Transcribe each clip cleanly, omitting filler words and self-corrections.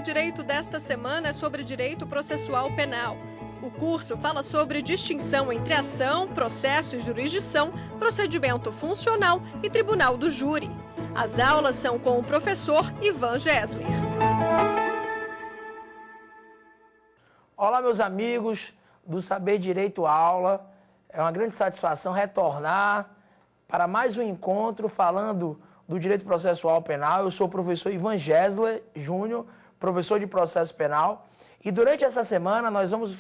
Direito desta semana é sobre direito processual penal. O curso fala sobre distinção entre ação, processo e jurisdição, procedimento funcional e tribunal do júri. As aulas são com o professor Ivan Gessler. Olá, meus amigos do Saber Direito Aula. É uma grande satisfação retornar para mais um encontro falando do direito processual penal. Eu sou o professor Ivan Gessler Júnior, professor de processo penal. E durante essa semana nós vamos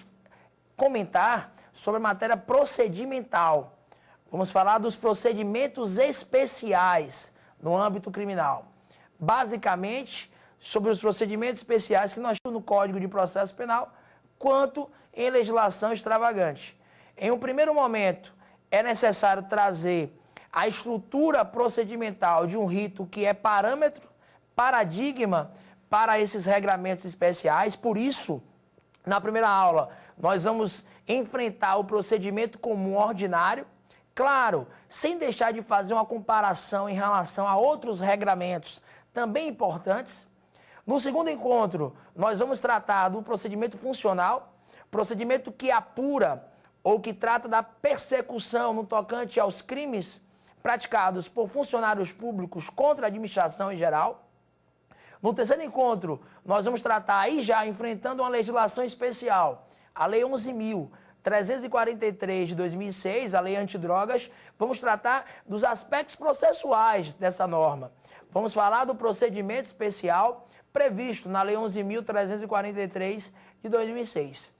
comentar sobre a matéria procedimental. Vamos falar dos procedimentos especiais no âmbito criminal. Basicamente, sobre os procedimentos especiais que nós temos no Código de Processo Penal, quanto em legislação extravagante. Em um primeiro momento, é necessário trazer a estrutura procedimental de um rito que é parâmetro, paradigma para esses regramentos especiais. Por isso, na primeira aula, nós vamos enfrentar o procedimento comum ordinário, claro, sem deixar de fazer uma comparação em relação a outros regramentos também importantes. No segundo encontro, nós vamos tratar do procedimento funcional, procedimento que apura ou que trata da persecução no tocante aos crimes praticados por funcionários públicos contra a administração em geral. No terceiro encontro, nós vamos tratar aí já enfrentando uma legislação especial, a Lei 11.343 de 2006, a Lei Antidrogas. Vamos tratar dos aspectos processuais dessa norma. Vamos falar do procedimento especial previsto na Lei 11.343 de 2006.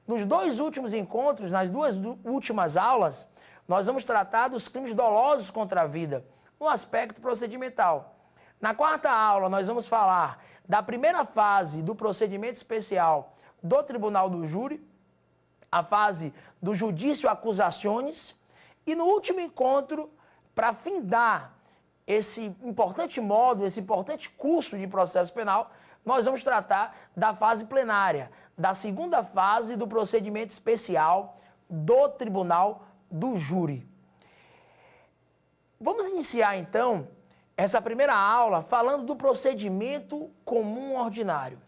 Nos dois últimos encontros, nas duas últimas aulas, nós vamos tratar dos crimes dolosos contra a vida, no aspecto procedimental. Na quarta aula, nós vamos falar da primeira fase do procedimento especial do Tribunal do Júri, a fase do Judício Accusationis, e no último encontro, para findar esse importante módulo, esse importante curso de processo penal, nós vamos tratar da fase plenária, da segunda fase do procedimento especial do Tribunal do Júri. Vamos iniciar, então, essa primeira aula falando do procedimento comum ordinário.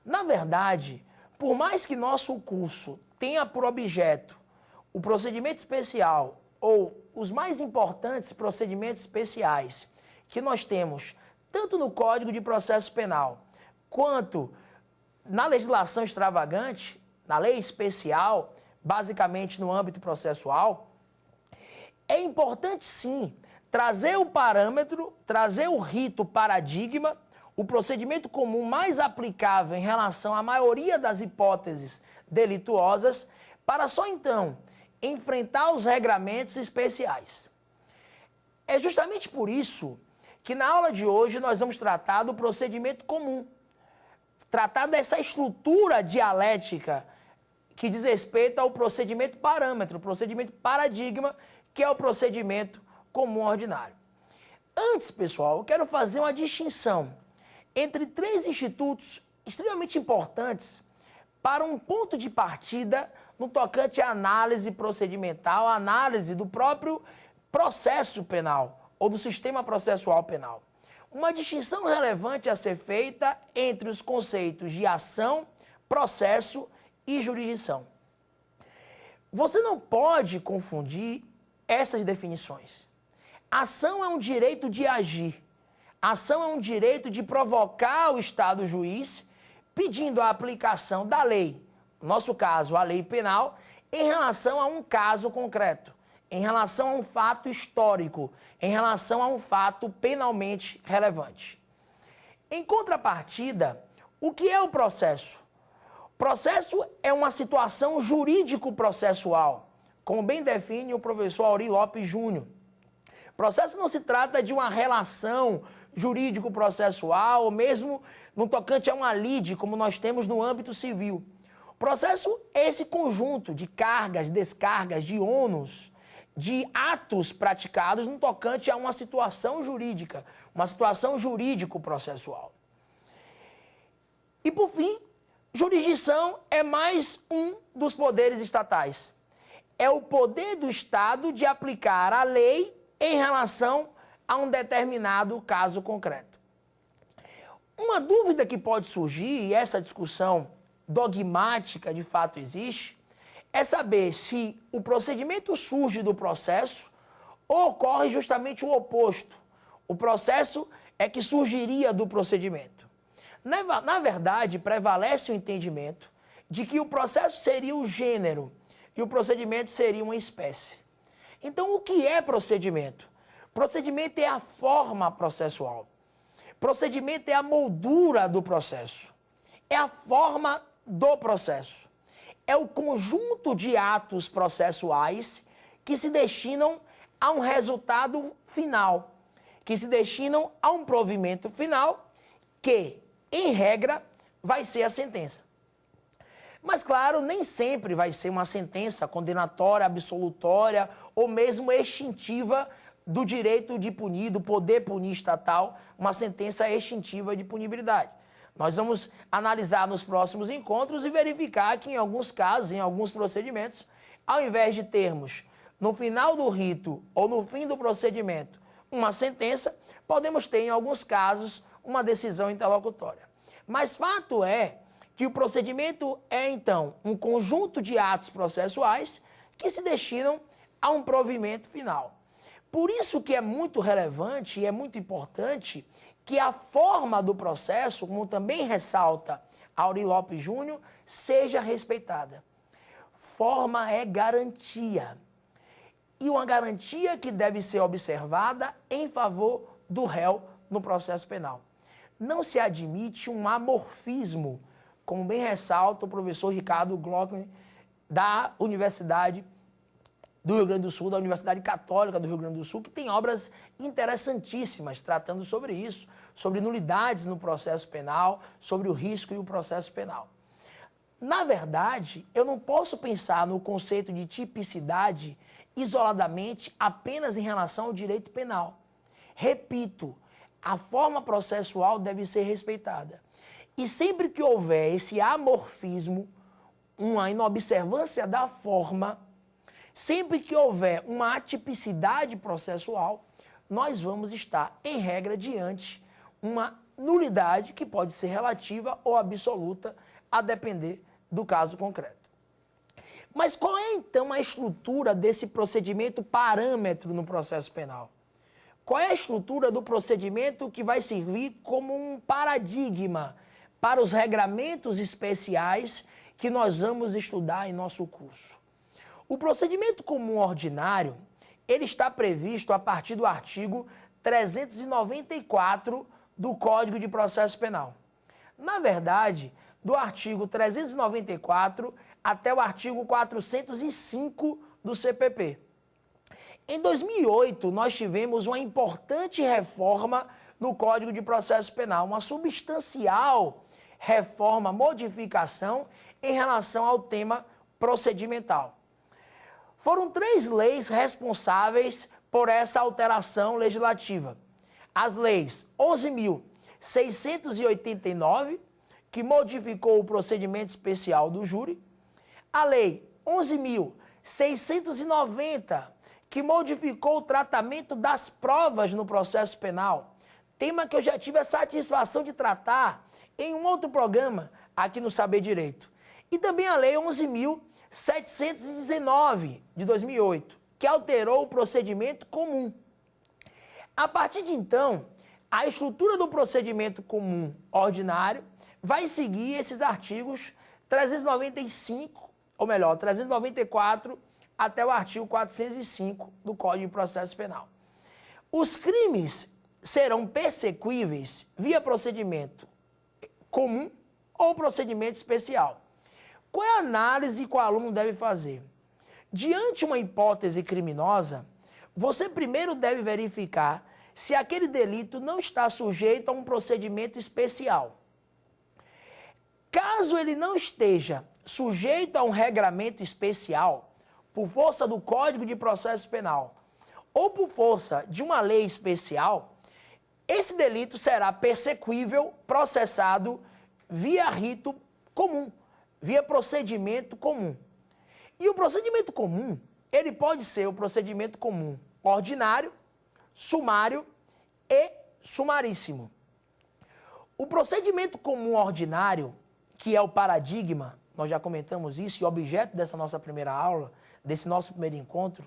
Na verdade, por mais que nosso curso tenha por objeto o procedimento especial ou os mais importantes procedimentos especiais que nós temos tanto no Código de Processo Penal quanto na legislação extravagante, na lei especial, basicamente no âmbito processual, é importante sim trazer o parâmetro, trazer o rito paradigma, o procedimento comum mais aplicável em relação à maioria das hipóteses delituosas, para só então enfrentar os regramentos especiais. É justamente por isso que na aula de hoje nós vamos tratar do procedimento comum, tratar dessa estrutura dialética que diz respeito ao procedimento parâmetro, o procedimento paradigma, que é o procedimento comum ordinário. Antes, pessoal, eu quero fazer uma distinção entre três institutos extremamente importantes para um ponto de partida no tocante à análise procedimental, a análise do próprio processo penal ou do sistema processual penal. Uma distinção relevante a ser feita entre os conceitos de ação, processo e jurisdição. Você não pode confundir essas definições. Ação é um direito de agir. Ação é um direito de provocar o Estado juiz pedindo a aplicação da lei, no nosso caso, a lei penal, em relação a um caso concreto, em relação a um fato histórico, em relação a um fato penalmente relevante. Em contrapartida, o que é o processo? Processo é uma situação jurídico-processual, como bem define o professor Auri Lopes Júnior. Processo não se trata de uma relação jurídico-processual, ou mesmo no tocante a uma lide, como nós temos no âmbito civil. Processo é esse conjunto de cargas, descargas, de ônus, de atos praticados no tocante a uma situação jurídica, uma situação jurídico-processual. E, por fim, jurisdição é mais um dos poderes estatais. É o poder do Estado de aplicar a lei em relação a um determinado caso concreto. Uma dúvida que pode surgir, e essa discussão dogmática de fato existe, é saber se o procedimento surge do processo ou ocorre justamente o oposto. O processo é que surgiria do procedimento. Na verdade, prevalece o entendimento de que o processo seria o gênero e o procedimento seria uma espécie. Então, o que é procedimento? Procedimento é a forma processual. Procedimento é a moldura do processo. É a forma do processo. É o conjunto de atos processuais que se destinam a um resultado final, que se destinam a um provimento final que, em regra, vai ser a sentença. Mas, claro, nem sempre vai ser uma sentença condenatória, absolutória ou mesmo extintiva do direito de punir, do poder punir estatal, uma sentença extintiva de punibilidade. Nós vamos analisar nos próximos encontros e verificar que, em alguns casos, em alguns procedimentos, ao invés de termos no final do rito ou no fim do procedimento uma sentença, podemos ter, em alguns casos, uma decisão interlocutória. Mas fato é que o procedimento é, então, um conjunto de atos processuais que se destinam a um provimento final. Por isso que é muito relevante e é muito importante que a forma do processo, como também ressalta Aury Lopes Júnior, seja respeitada. Forma é garantia. E uma garantia que deve ser observada em favor do réu no processo penal. Não se admite um amorfismo, como bem ressalta o professor Ricardo Glockner, da Universidade do Rio Grande do Sul, da Universidade Católica do Rio Grande do Sul, que tem obras interessantíssimas tratando sobre isso, sobre nulidades no processo penal, sobre o risco e o processo penal. Na verdade, eu não posso pensar no conceito de tipicidade isoladamente apenas em relação ao direito penal. Repito, a forma processual deve ser respeitada. E sempre que houver esse amorfismo, uma inobservância da forma, sempre que houver uma atipicidade processual, nós vamos estar, em regra, diante uma nulidade que pode ser relativa ou absoluta, a depender do caso concreto. Mas qual é, então, a estrutura desse procedimento parâmetro no processo penal? Qual é a estrutura do procedimento que vai servir como um paradigma para os regramentos especiais que nós vamos estudar em nosso curso? O procedimento comum ordinário, ele está previsto a partir do artigo 394 do Código de Processo Penal. Na verdade, do artigo 394 até o artigo 405 do CPP. Em 2008, nós tivemos uma importante reforma no Código de Processo Penal, uma substancial reforma, modificação em relação ao tema procedimental. Foram 3 leis responsáveis por essa alteração legislativa. As leis 11.689, que modificou o procedimento especial do júri, a lei 11.690, que modificou o tratamento das provas no processo penal, tema que eu já tive a satisfação de tratar em um outro programa aqui no Saber Direito. E também a lei 11.719, de 2008, que alterou o procedimento comum. A partir de então, a estrutura do procedimento comum ordinário vai seguir esses artigos 395, ou melhor, 394 até o artigo 405 do Código de Processo Penal. Os crimes serão persequíveis via procedimento comum ou procedimento especial. Qual é a análise que o aluno deve fazer? Diante de uma hipótese criminosa, você primeiro deve verificar se aquele delito não está sujeito a um procedimento especial. Caso ele não esteja sujeito a um regramento especial, por força do Código de Processo Penal ou por força de uma lei especial, esse delito será persequível, processado via rito comum, via procedimento comum. E o procedimento comum, ele pode ser o procedimento comum ordinário, sumário e sumaríssimo. O procedimento comum ordinário, que é o paradigma, nós já comentamos isso, e objeto dessa nossa primeira aula, desse nosso primeiro encontro,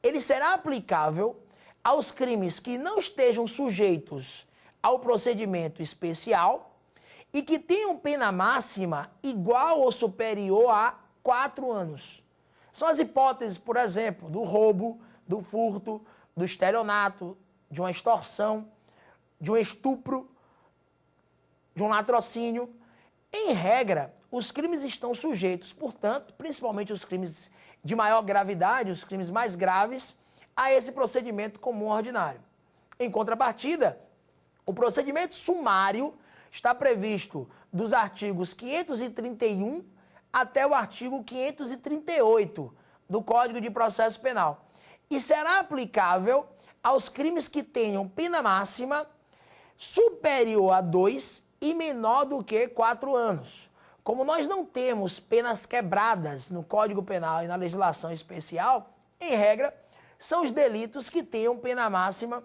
ele será aplicável aos crimes que não estejam sujeitos ao procedimento especial e que tenham pena máxima igual ou superior a 4 anos. São as hipóteses, por exemplo, do roubo, do furto, do estelionato, de uma extorsão, de um estupro, de um latrocínio. Em regra, os crimes estão sujeitos, portanto, principalmente os crimes de maior gravidade, os crimes mais graves, a esse procedimento comum ordinário. Em contrapartida, o procedimento sumário está previsto dos artigos 531 até o artigo 538 do Código de Processo Penal e será aplicável aos crimes que tenham pena máxima superior a 2 e menor do que 4 anos. Como nós não temos penas quebradas no Código Penal e na legislação especial, em regra, são os delitos que tenham pena máxima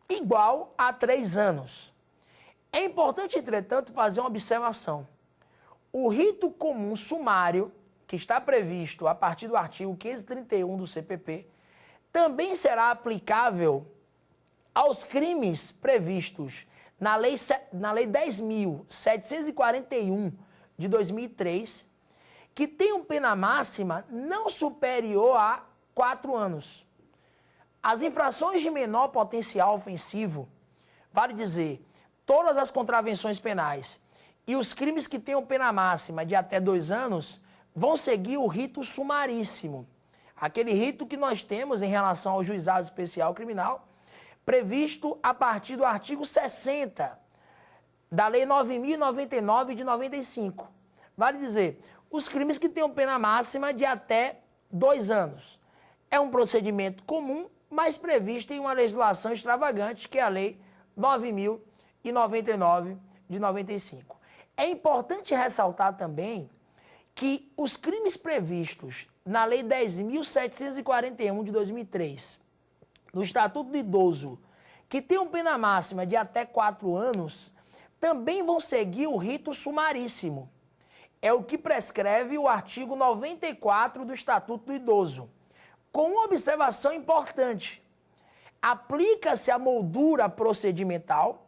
igual a 3 anos. É importante, entretanto, fazer uma observação. O rito comum sumário, que está previsto a partir do artigo 531 do CPP, também será aplicável aos crimes previstos na Lei 10.741 de 2003, que tenham pena máxima não superior a 4 anos. As infrações de menor potencial ofensivo, vale dizer, todas as contravenções penais e os crimes que tenham pena máxima de até 2 anos vão seguir o rito sumaríssimo. Aquele rito que nós temos em relação ao juizado especial criminal, previsto a partir do artigo 60 da Lei 9.099 de 95. Vale dizer, os crimes que tenham pena máxima de até 2 anos. É um procedimento comum, mas previsto em uma legislação extravagante, que é a Lei 9.099 de 95. É importante ressaltar também que os crimes previstos na Lei 10.741 de 2003, no Estatuto do Idoso, que tenham pena máxima de até 4 anos, também vão seguir o rito sumaríssimo. É o que prescreve o artigo 94 do Estatuto do Idoso. Com uma observação importante, aplica-se a moldura procedimental,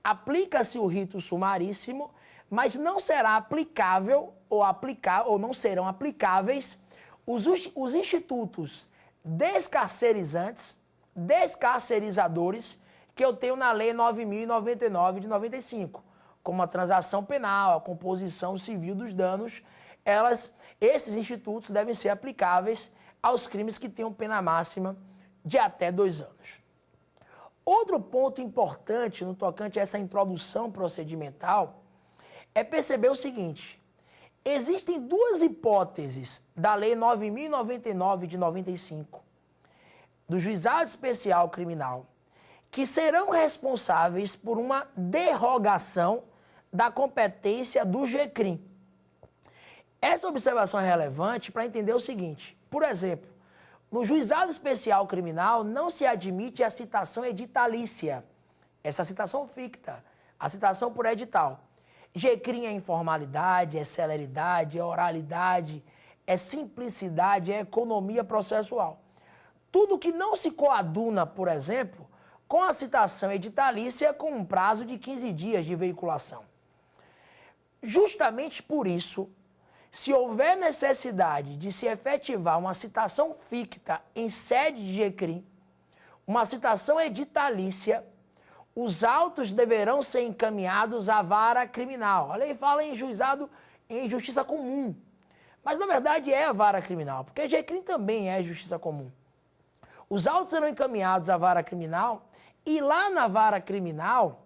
aplica-se o rito sumaríssimo, mas não será aplicável ou não serão aplicáveis os institutos descarcerizantes, descarcerizadores, que eu tenho na Lei 9.099 de 95, como a transação penal, a composição civil dos danos. Esses institutos devem ser aplicáveis aos crimes que tenham pena máxima de até 2 anos. Outro ponto importante no tocante a essa introdução procedimental é perceber o seguinte: existem 2 hipóteses da Lei 9.099 de 95, do Juizado Especial Criminal, que serão responsáveis por uma derrogação da competência do GCRIM. Essa observação é relevante para entender o seguinte: por exemplo, no Juizado Especial Criminal não se admite a citação editalícia, essa citação ficta, a citação por edital. GCRIM é informalidade, é celeridade, é oralidade, é simplicidade, é economia processual. Tudo que não se coaduna, por exemplo, com a citação editalícia com um prazo de 15 dias de veiculação. Justamente por isso, se houver necessidade de se efetivar uma citação ficta em sede de GCRIM, uma citação editalícia, os autos deverão ser encaminhados à vara criminal. A lei fala em juizado em justiça comum, mas na verdade é a vara criminal, porque GCRIM também é justiça comum. Os autos serão encaminhados à vara criminal e lá na vara criminal,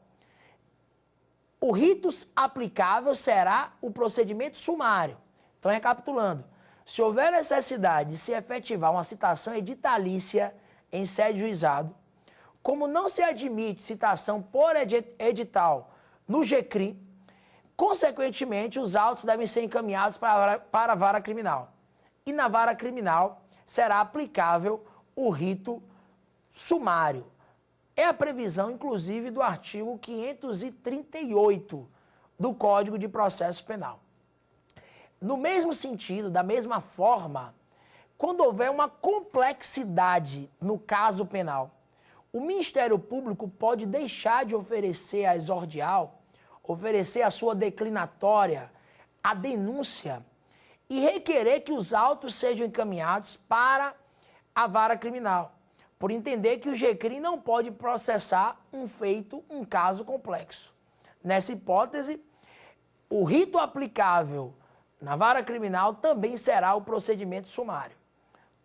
o rito aplicável será o procedimento sumário. Então, recapitulando, se houver necessidade de se efetivar uma citação editalícia em sede de juizado, como não se admite citação por edital no GCRIM, consequentemente, os autos devem ser encaminhados para a vara criminal. E na vara criminal será aplicável o rito sumário. é a previsão, inclusive, do artigo 538 do Código de Processo Penal. No mesmo sentido, da mesma forma, quando houver uma complexidade no caso penal, o Ministério Público pode deixar de oferecer a exordial, oferecer a sua declinatória, a denúncia, e requerer que os autos sejam encaminhados para a vara criminal, por entender que o GCRIM não pode processar um caso complexo. Nessa hipótese, o rito aplicável na vara criminal também será o procedimento sumário.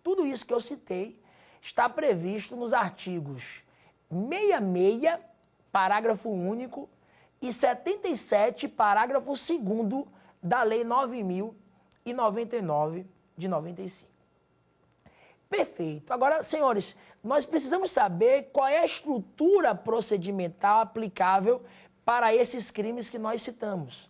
Tudo isso que eu citei está previsto nos artigos 66, parágrafo único, e 77, parágrafo 2º da Lei 9.099 de 95. Perfeito. Agora, senhores, nós precisamos saber qual é a estrutura procedimental aplicável para esses crimes que nós citamos.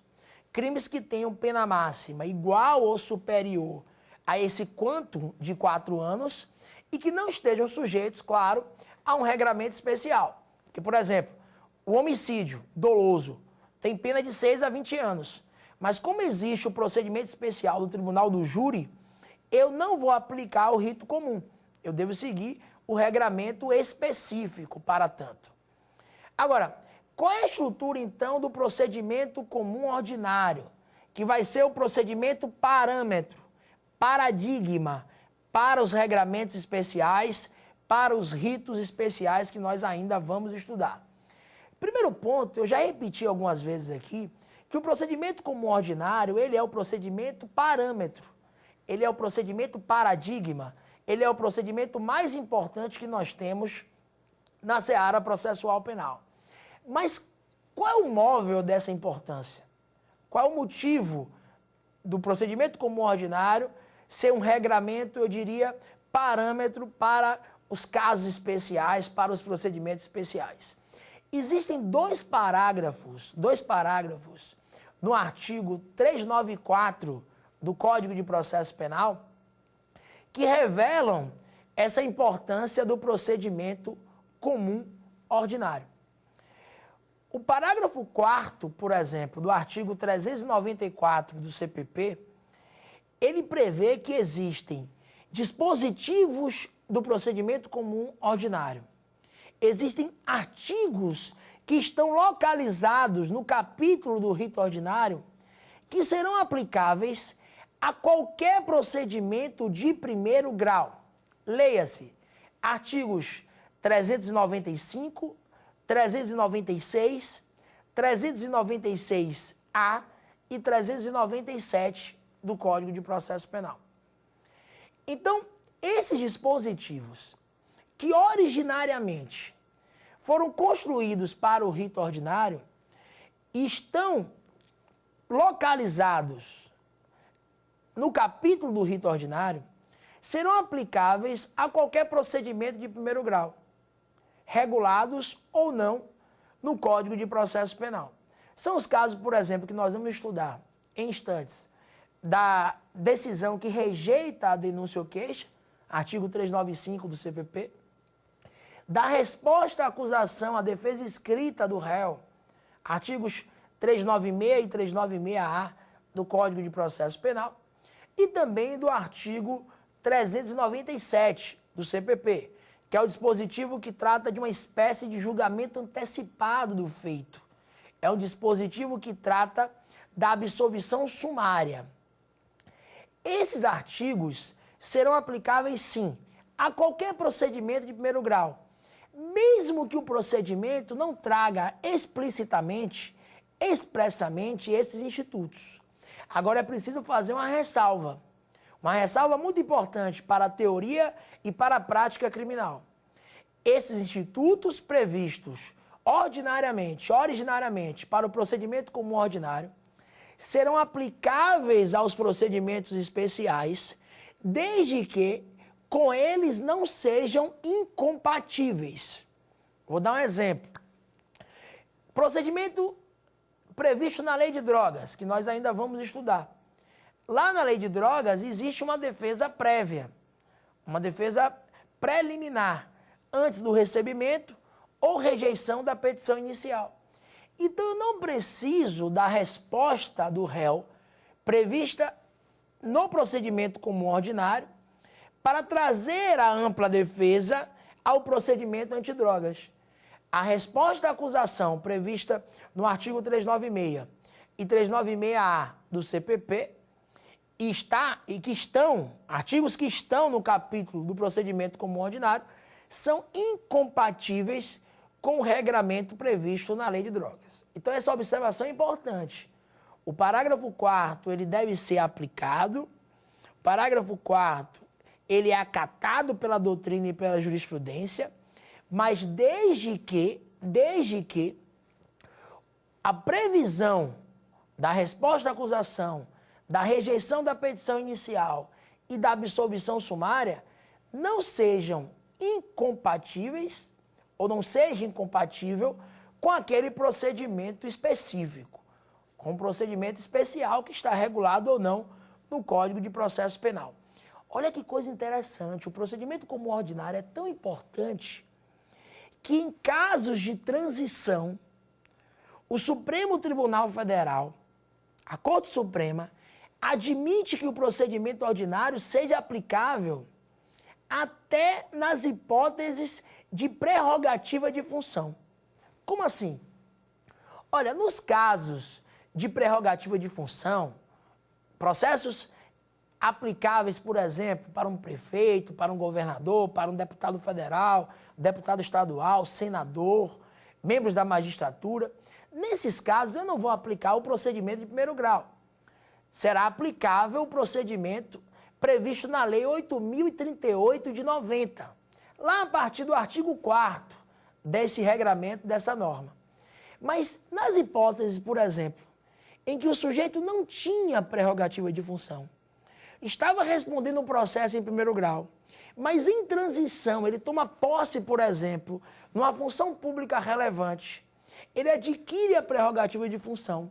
Crimes que tenham pena máxima igual ou superior a esse quantum de 4 anos e que não estejam sujeitos, claro, a um regramento especial. Que, por exemplo, o homicídio doloso tem pena de 6 a 20 anos. Mas como existe o procedimento especial do Tribunal do Júri, eu não vou aplicar o rito comum. Eu devo seguir o regramento específico para tanto. Agora, qual é a estrutura, então, do procedimento comum ordinário, que vai ser o procedimento parâmetro, paradigma, para os regramentos especiais, para os ritos especiais que nós ainda vamos estudar? Primeiro ponto, eu já repeti algumas vezes aqui, que o procedimento comum ordinário, ele é o procedimento parâmetro, ele é o procedimento paradigma, ele é o procedimento mais importante que nós temos na seara processual penal. Mas qual é o móvel dessa importância? Qual é o motivo do procedimento comum ordinário ser um regramento, eu diria, parâmetro para os casos especiais, para os procedimentos especiais? Existem dois parágrafos no artigo 394 do Código de Processo Penal que revelam essa importância do procedimento comum ordinário. O parágrafo 4º, por exemplo, do artigo 394 do CPP, ele prevê que existem dispositivos do procedimento comum ordinário. Existem artigos que estão localizados no capítulo do rito ordinário que serão aplicáveis a qualquer procedimento de primeiro grau. Leia-se artigos 395, 396, 396-A e 397 do Código de Processo Penal. Então, esses dispositivos que originariamente foram construídos para o rito ordinário estão localizados no capítulo do rito ordinário, serão aplicáveis a qualquer procedimento de primeiro grau, regulados ou não no Código de Processo Penal. São os casos, por exemplo, que nós vamos estudar em instantes, da decisão que rejeita a denúncia ou queixa, artigo 395 do CPP, da resposta à acusação à defesa escrita do réu, artigos 396 e 396-A do Código de Processo Penal, e também do artigo 397 do CPP, que é o dispositivo que trata de uma espécie de julgamento antecipado do feito. É um dispositivo que trata da absolvição sumária. Esses artigos serão aplicáveis, sim, a qualquer procedimento de primeiro grau, mesmo que o procedimento não traga explicitamente, expressamente esses institutos. Agora é preciso fazer uma ressalva muito importante para a teoria e para a prática criminal. Esses institutos previstos originariamente para o procedimento comum ordinário serão aplicáveis aos procedimentos especiais, desde que com eles não sejam incompatíveis. Vou dar um exemplo. Procedimento previsto na Lei de Drogas, que nós ainda vamos estudar. Lá na Lei de Drogas existe uma defesa prévia, uma defesa preliminar, antes do recebimento ou rejeição da petição inicial. Então, eu não preciso da resposta do réu prevista no procedimento comum ordinário para trazer a ampla defesa ao procedimento antidrogas. A resposta da acusação prevista no artigo 396 e 396-A do CPP artigos que estão no capítulo do procedimento comum ordinário, são incompatíveis com o regramento previsto na lei de drogas. Então, essa observação é importante. O parágrafo 4º, ele deve ser aplicado. O parágrafo 4º, ele é acatado pela doutrina e pela jurisprudência, mas desde que a previsão da resposta à acusação, da rejeição da petição inicial e da absolvição sumária não sejam incompatíveis ou não seja incompatível com aquele procedimento específico, com um procedimento especial que está regulado ou não no Código de Processo Penal. Olha que coisa interessante, o procedimento comum ordinário é tão importante que em casos de transição, o Supremo Tribunal Federal, a Corte Suprema, admite que o procedimento ordinário seja aplicável até nas hipóteses de prerrogativa de função. Como assim? Olha, nos casos de prerrogativa de função, processos aplicáveis, por exemplo, para um prefeito, para um governador, para um deputado federal, deputado estadual, senador, membros da magistratura, nesses casos eu não vou aplicar o procedimento de primeiro grau. Será aplicável o procedimento previsto na Lei 8.038 de 90, lá a partir do artigo 4º desse regramento, dessa norma. Mas nas hipóteses, por exemplo, em que o sujeito não tinha prerrogativa de função, estava respondendo um processo em primeiro grau, mas em transição ele toma posse, por exemplo, numa função pública relevante, ele adquire a prerrogativa de função,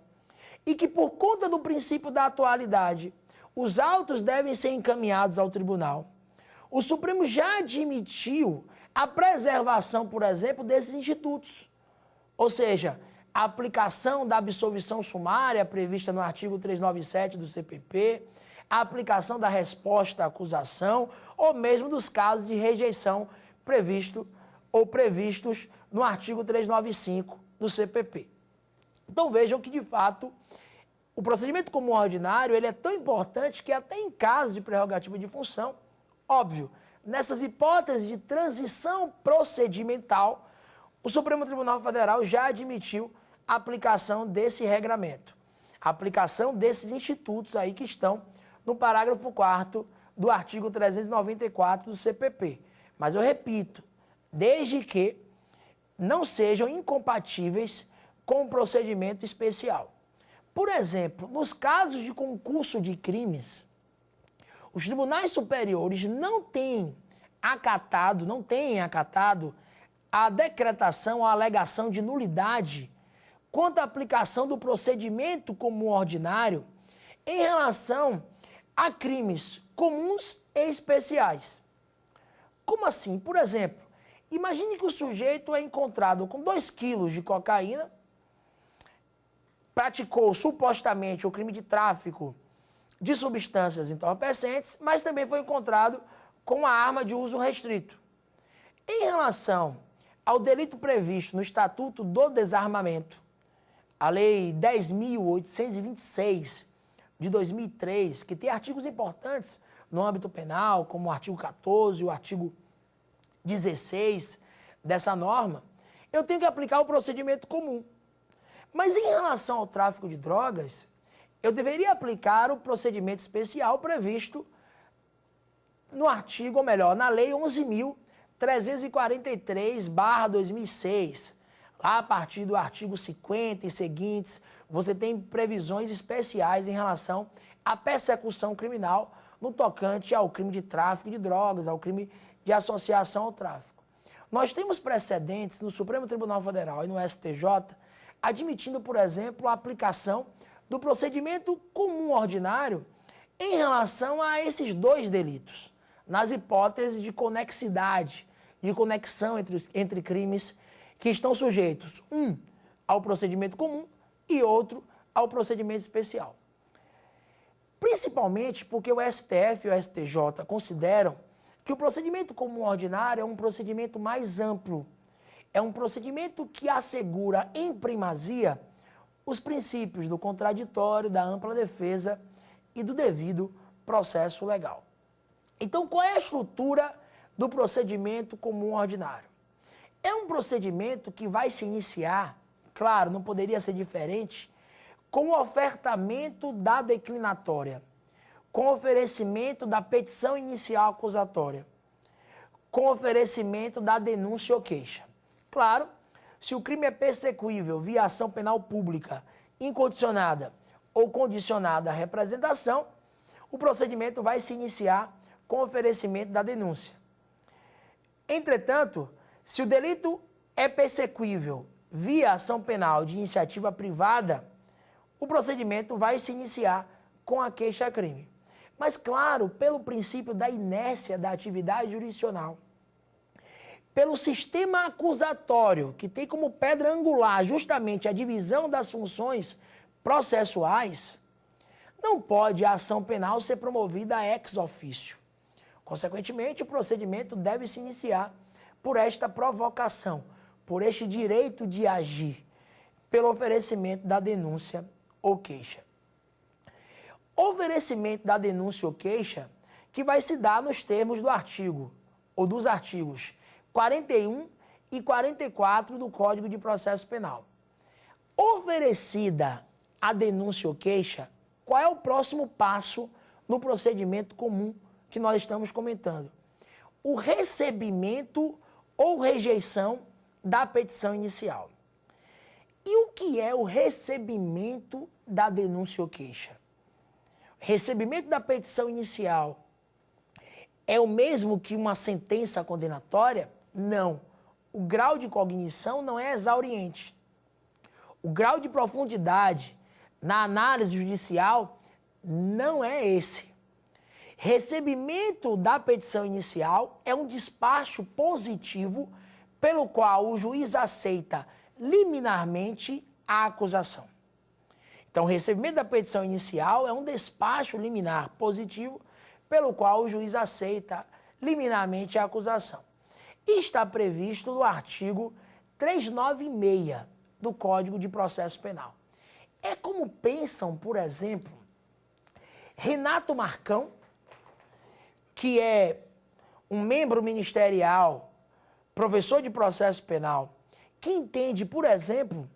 e que por conta do princípio da atualidade, os autos devem ser encaminhados ao tribunal. O Supremo já admitiu a preservação, por exemplo, desses institutos. Ou seja, a aplicação da absolvição sumária prevista no artigo 397 do CPP, a aplicação da resposta à acusação, ou mesmo dos casos de rejeição previstos no artigo 395 do CPP. Então vejam que, de fato, o procedimento comum ordinário ele é tão importante que até em casos de prerrogativa de função, óbvio, nessas hipóteses de transição procedimental, o Supremo Tribunal Federal já admitiu a aplicação desse regramento, a aplicação desses institutos aí que estão no parágrafo 4º do artigo 394 do CPP. Mas eu repito, desde que não sejam incompatíveis com o procedimento especial. Por exemplo, nos casos de concurso de crimes, os tribunais superiores não têm acatado a decretação, a alegação de nulidade quanto à aplicação do procedimento comum ordinário em relação a crimes comuns e especiais. Como assim? Por exemplo, imagine que o sujeito é encontrado com 2 quilos de cocaína, praticou supostamente o crime de tráfico de substâncias entorpecentes, mas também foi encontrado com uma arma de uso restrito. Em relação ao delito previsto no Estatuto do Desarmamento, a Lei 10.826 de 2003, que tem artigos importantes no âmbito penal, como o artigo 14 e o artigo 16 dessa norma, eu tenho que aplicar o procedimento comum. Mas em relação ao tráfico de drogas, eu deveria aplicar o procedimento especial previsto no artigo, ou melhor, na Lei 11.343/2006. Lá a partir do artigo 50 e seguintes, você tem previsões especiais em relação à persecução criminal no tocante ao crime de tráfico de drogas, ao crime de associação ao tráfico. Nós temos precedentes no Supremo Tribunal Federal e no STJ, admitindo, por exemplo, a aplicação do procedimento comum ordinário em relação a esses 2 delitos, nas hipóteses de conexidade, de conexão entre crimes que estão sujeitos, um ao procedimento comum e outro ao procedimento especial. Principalmente porque o STF e o STJ consideram que o procedimento comum ordinário é um procedimento mais amplo. É um procedimento que assegura em primazia os princípios do contraditório, da ampla defesa e do devido processo legal. Então, qual é a estrutura do procedimento comum ordinário? É um procedimento que vai se iniciar, claro, não poderia ser diferente, com o ofertamento da declinatória, com o oferecimento da petição inicial acusatória, com o oferecimento da denúncia ou queixa. Claro, se o crime é persecuível via ação penal pública, incondicionada ou condicionada à representação, o procedimento vai se iniciar com o oferecimento da denúncia. Entretanto, se o delito é persecuível via ação penal de iniciativa privada, o procedimento vai se iniciar com a queixa-crime. Mas, claro, pelo princípio da inércia da atividade jurisdicional, pelo sistema acusatório, que tem como pedra angular justamente a divisão das funções processuais, não pode a ação penal ser promovida ex officio. Consequentemente, o procedimento deve se iniciar por esta provocação, por este direito de agir, pelo oferecimento da denúncia ou queixa. Oferecimento da denúncia ou queixa que vai se dar nos termos do artigo, ou dos artigos 41 e 44 do Código de Processo Penal. Oferecida a denúncia ou queixa, qual é o próximo passo no procedimento comum que nós estamos comentando? O recebimento ou rejeição da petição inicial. E o que é o recebimento da denúncia ou queixa? Recebimento da petição inicial é o mesmo que uma sentença condenatória? Não. O grau de cognição não é exauriente. O grau de profundidade na análise judicial não é esse. Recebimento da petição inicial é um despacho positivo pelo qual o juiz aceita liminarmente a acusação. Então, o recebimento da petição inicial é um despacho liminar positivo pelo qual o juiz aceita liminarmente a acusação. E está previsto no artigo 396 do Código de Processo Penal. É como pensam, por exemplo, Renato Marcão, que é um membro ministerial, professor de processo penal, que entende, por exemplo,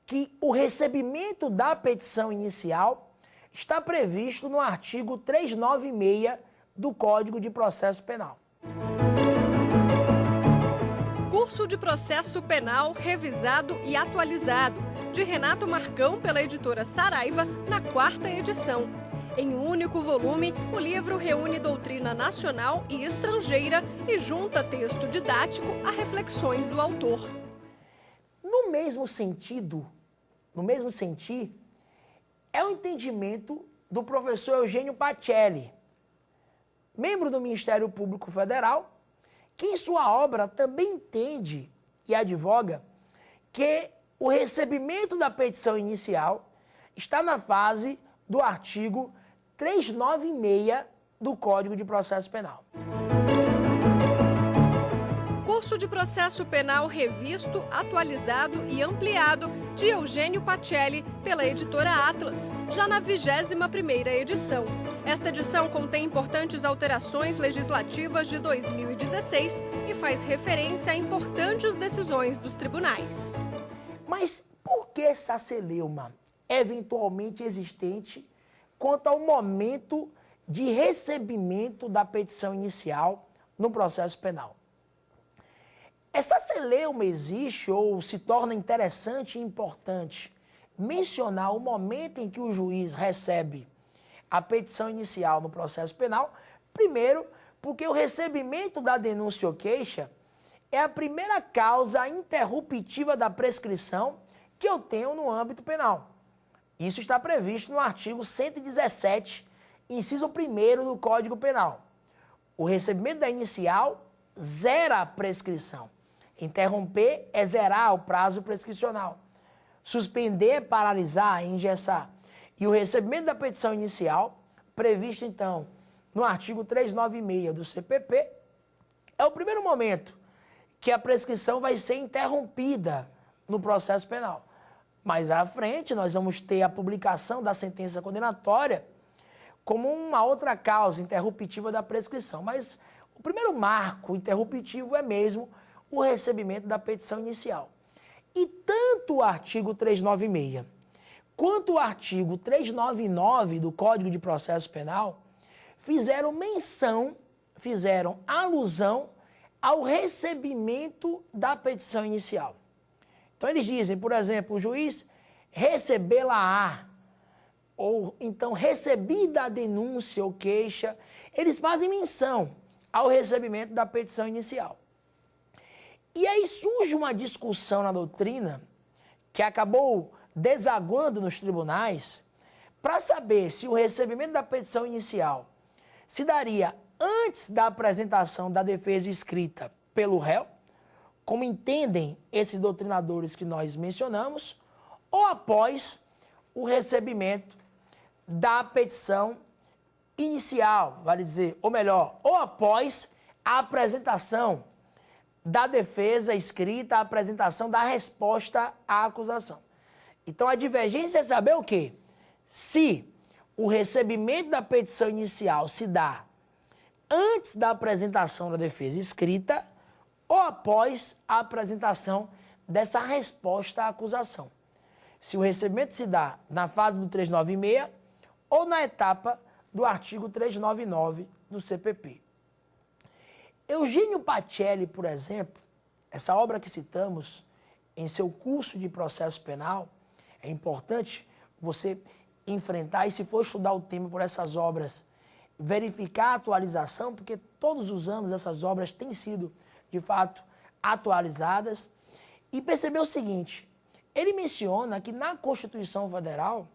que o recebimento da petição inicial está previsto no artigo 396 do Código de Processo Penal. Curso de Processo Penal revisado e atualizado, de Renato Marcão pela editora Saraiva, na 4ª edição. Em um único volume, o livro reúne doutrina nacional e estrangeira e junta texto didático a reflexões do autor. No mesmo sentido, é o entendimento do professor Eugênio Pacelli, membro do Ministério Público Federal, que em sua obra também entende e advoga que o recebimento da petição inicial está na fase do artigo 396 do Código de Processo Penal. Curso de Processo Penal revisto, atualizado e ampliado, de Eugênio Pacelli, pela editora Atlas, já na 21ª edição. Esta edição contém importantes alterações legislativas de 2016 e faz referência a importantes decisões dos tribunais. Mas por que essa celeuma eventualmente existente quanto ao momento de recebimento da petição inicial no processo penal? Essa celeuma existe ou se torna interessante e importante mencionar o momento em que o juiz recebe a petição inicial no processo penal, primeiro, porque o recebimento da denúncia ou queixa é a primeira causa interruptiva da prescrição que eu tenho no âmbito penal. Isso está previsto no artigo 117, inciso 1º do Código Penal. O recebimento da inicial zera a prescrição. Interromper é zerar o prazo prescricional. Suspender é paralisar, é engessar. E o recebimento da petição inicial, previsto então no artigo 396 do CPP, é o primeiro momento que a prescrição vai ser interrompida no processo penal. Mais à frente, nós vamos ter a publicação da sentença condenatória como uma outra causa interruptiva da prescrição. Mas o primeiro marco interruptivo é mesmo o recebimento da petição inicial. E tanto o artigo 396 quanto o artigo 399 do Código de Processo Penal fizeram alusão ao recebimento da petição inicial. Então eles dizem, por exemplo, o juiz recebê-la-á, ou então recebida a denúncia ou queixa, eles fazem menção ao recebimento da petição inicial. E aí surge uma discussão na doutrina que acabou desaguando nos tribunais para saber se o recebimento da petição inicial se daria antes da apresentação da defesa escrita pelo réu, como entendem esses doutrinadores que nós mencionamos, ou após o recebimento da petição inicial, vale dizer, ou melhor, ou após a apresentação da defesa escrita, a apresentação da resposta à acusação. Então a divergência é saber o quê? Se o recebimento da petição inicial se dá antes da apresentação da defesa escrita ou após a apresentação dessa resposta à acusação. Se o recebimento se dá na fase do 396 ou na etapa do artigo 399 do CPP. Eugênio Pacelli, por exemplo, essa obra que citamos em seu curso de processo penal, é importante você enfrentar e, se for estudar o tema por essas obras, verificar a atualização, porque todos os anos essas obras têm sido, de fato, atualizadas, e perceber o seguinte, ele menciona que na Constituição Federal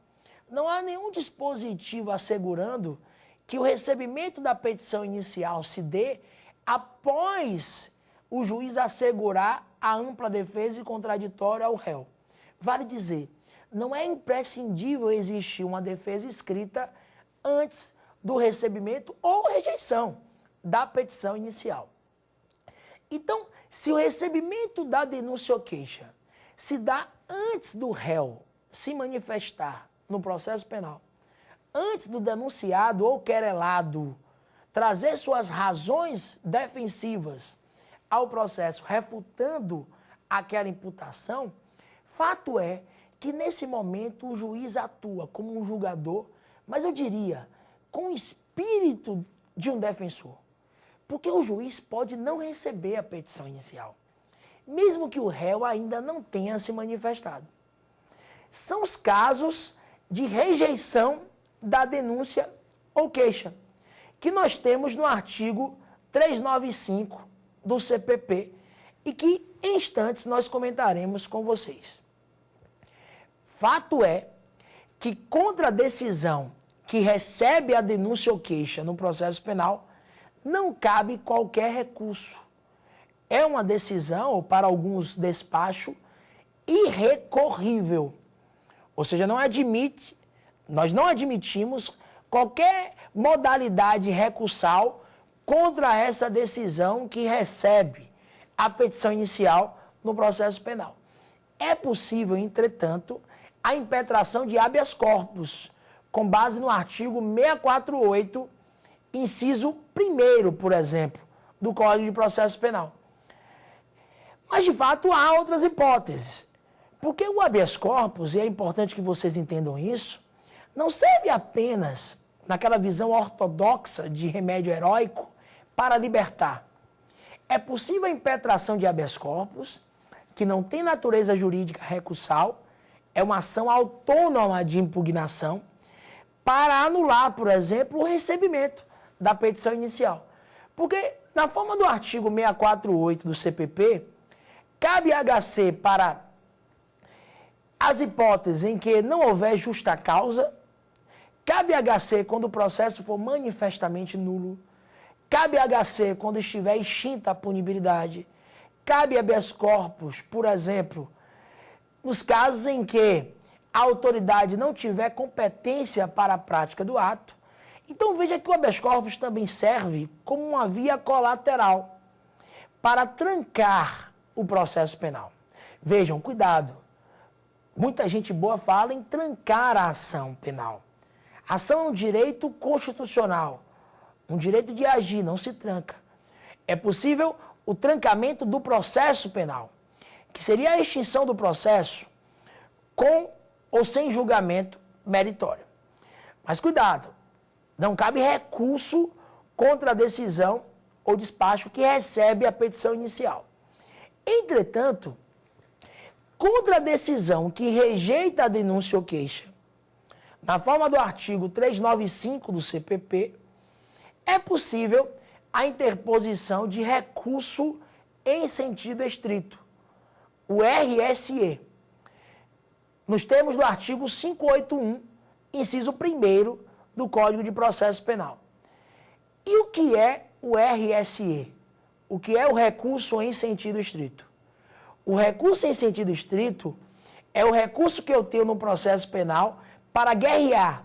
não há nenhum dispositivo assegurando que o recebimento da petição inicial se dê após o juiz assegurar a ampla defesa e contraditória ao réu. Vale dizer, não é imprescindível existir uma defesa escrita antes do recebimento ou rejeição da petição inicial. Então, se o recebimento da denúncia ou queixa se dá antes do réu se manifestar no processo penal, antes do denunciado ou querelado trazer suas razões defensivas ao processo, refutando aquela imputação, fato é que nesse momento o juiz atua como um julgador, mas eu diria, com o espírito de um defensor. Porque o juiz pode não receber a petição inicial, mesmo que o réu ainda não tenha se manifestado. São os casos de rejeição da denúncia ou queixa, que nós temos no artigo 395 do CPP e que em instantes nós comentaremos com vocês. Fato é que contra a decisão que recebe a denúncia ou queixa no processo penal, não cabe qualquer recurso. É uma decisão, ou para alguns despacho, irrecorrível. Ou seja, nós não admitimos qualquer modalidade recursal contra essa decisão que recebe a petição inicial no processo penal. É possível, entretanto, a impetração de habeas corpus, com base no artigo 648, inciso 1º, por exemplo, do Código de Processo Penal. Mas, de fato, há outras hipóteses. Porque o habeas corpus, e é importante que vocês entendam isso, não serve apenas naquela visão ortodoxa de remédio heróico para libertar. É possível a impetração de habeas corpus, que não tem natureza jurídica recursal, é uma ação autônoma de impugnação, para anular, por exemplo, o recebimento da petição inicial. Porque, na forma do artigo 648 do CPP, cabe HC para as hipóteses em que não houver justa causa, cabe HC quando o processo for manifestamente nulo, cabe HC quando estiver extinta a punibilidade, cabe habeas corpus, por exemplo, nos casos em que a autoridade não tiver competência para a prática do ato. Então veja que o habeas corpus também serve como uma via colateral para trancar o processo penal. Vejam, cuidado. Muita gente boa fala em trancar a ação penal. A ação é um direito constitucional, um direito de agir, não se tranca. É possível o trancamento do processo penal, que seria a extinção do processo com ou sem julgamento meritório. Mas cuidado, não cabe recurso contra a decisão ou despacho que recebe a petição inicial. Entretanto, contra a decisão que rejeita a denúncia ou queixa, na forma do artigo 395 do CPP, é possível a interposição de recurso em sentido estrito, o RSE, nos termos do artigo 581, inciso 1º do Código de Processo Penal. E o que é o RSE? O que é o recurso em sentido estrito? O recurso em sentido estrito é o recurso que eu tenho no processo penal para guerrear,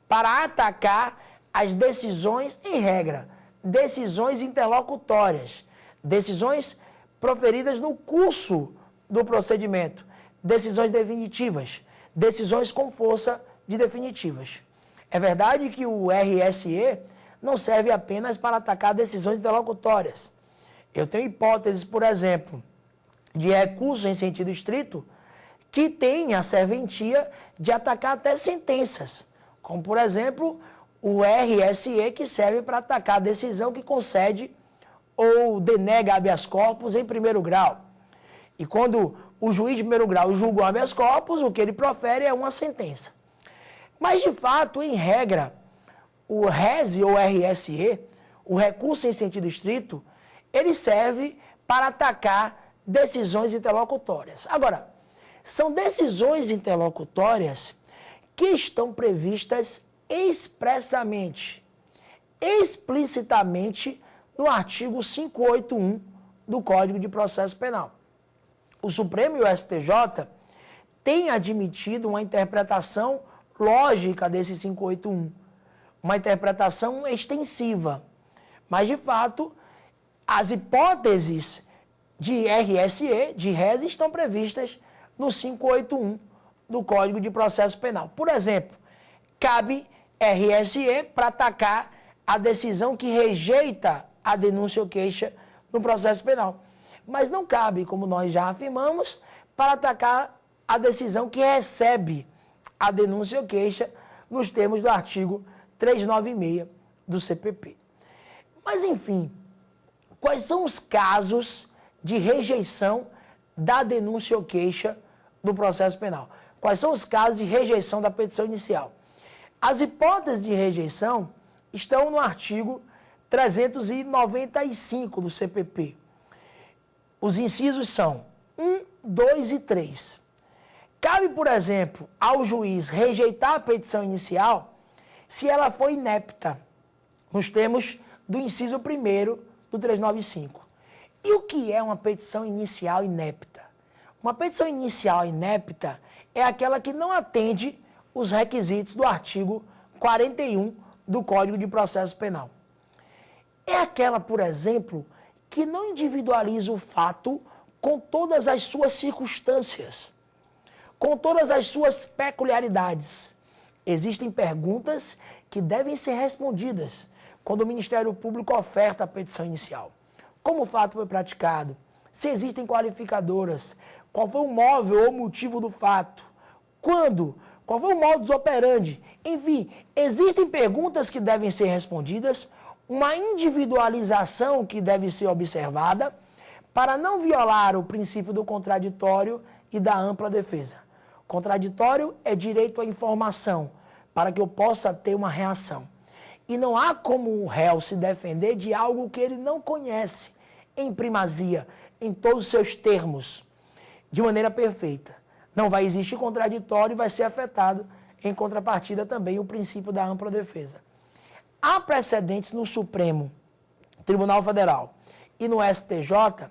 para atacar as decisões, em regra, decisões interlocutórias, decisões proferidas no curso do procedimento, decisões definitivas, decisões com força de definitivas. É verdade que o RSE não serve apenas para atacar decisões interlocutórias. Eu tenho hipóteses, por exemplo, de recurso em sentido estrito que tem a serventia de atacar até sentenças, como, por exemplo, o RSE, que serve para atacar a decisão que concede ou denega habeas corpus em primeiro grau. E quando o juiz de primeiro grau julga o habeas corpus, o que ele profere é uma sentença. Mas, de fato, em regra, o RESE ou RSE, o recurso em sentido estrito, ele serve para atacar decisões interlocutórias. Agora, são decisões interlocutórias que estão previstas expressamente, explicitamente, no artigo 581 do Código de Processo Penal. O Supremo e o STJ têm admitido uma interpretação lógica desse 581, uma interpretação extensiva. Mas, de fato, as hipóteses de RSE, de RESE, estão previstas no 581 do Código de Processo Penal. Por exemplo, cabe RSE para atacar a decisão que rejeita a denúncia ou queixa no processo penal. Mas não cabe, como nós já afirmamos, para atacar a decisão que recebe a denúncia ou queixa nos termos do artigo 396 do CPP. Mas, enfim, quais são os casos de rejeição da denúncia ou queixa do processo penal? Quais são os casos de rejeição da petição inicial? As hipóteses de rejeição estão no artigo 395 do CPP. Os incisos são 1, 2 e 3. Cabe, por exemplo, ao juiz rejeitar a petição inicial se ela for inepta, nos termos do inciso 1º do 395. E o que é uma petição inicial inepta? Uma petição inicial inepta é aquela que não atende os requisitos do artigo 41 do Código de Processo Penal. É aquela, por exemplo, que não individualiza o fato com todas as suas circunstâncias, com todas as suas peculiaridades. Existem perguntas que devem ser respondidas quando o Ministério Público oferta a petição inicial. Como o fato foi praticado? Se existem qualificadoras? Qual foi o móvel ou motivo do fato? Quando? Qual foi o modus operandi? Enfim, existem perguntas que devem ser respondidas, uma individualização que deve ser observada para não violar o princípio do contraditório e da ampla defesa. Contraditório é direito à informação, para que eu possa ter uma reação. E não há como o réu se defender de algo que ele não conhece, em primazia, em todos os seus termos, de maneira perfeita. Não vai existir contraditório e vai ser afetado, em contrapartida, também o princípio da ampla defesa. Há precedentes no Supremo Tribunal Federal e no STJ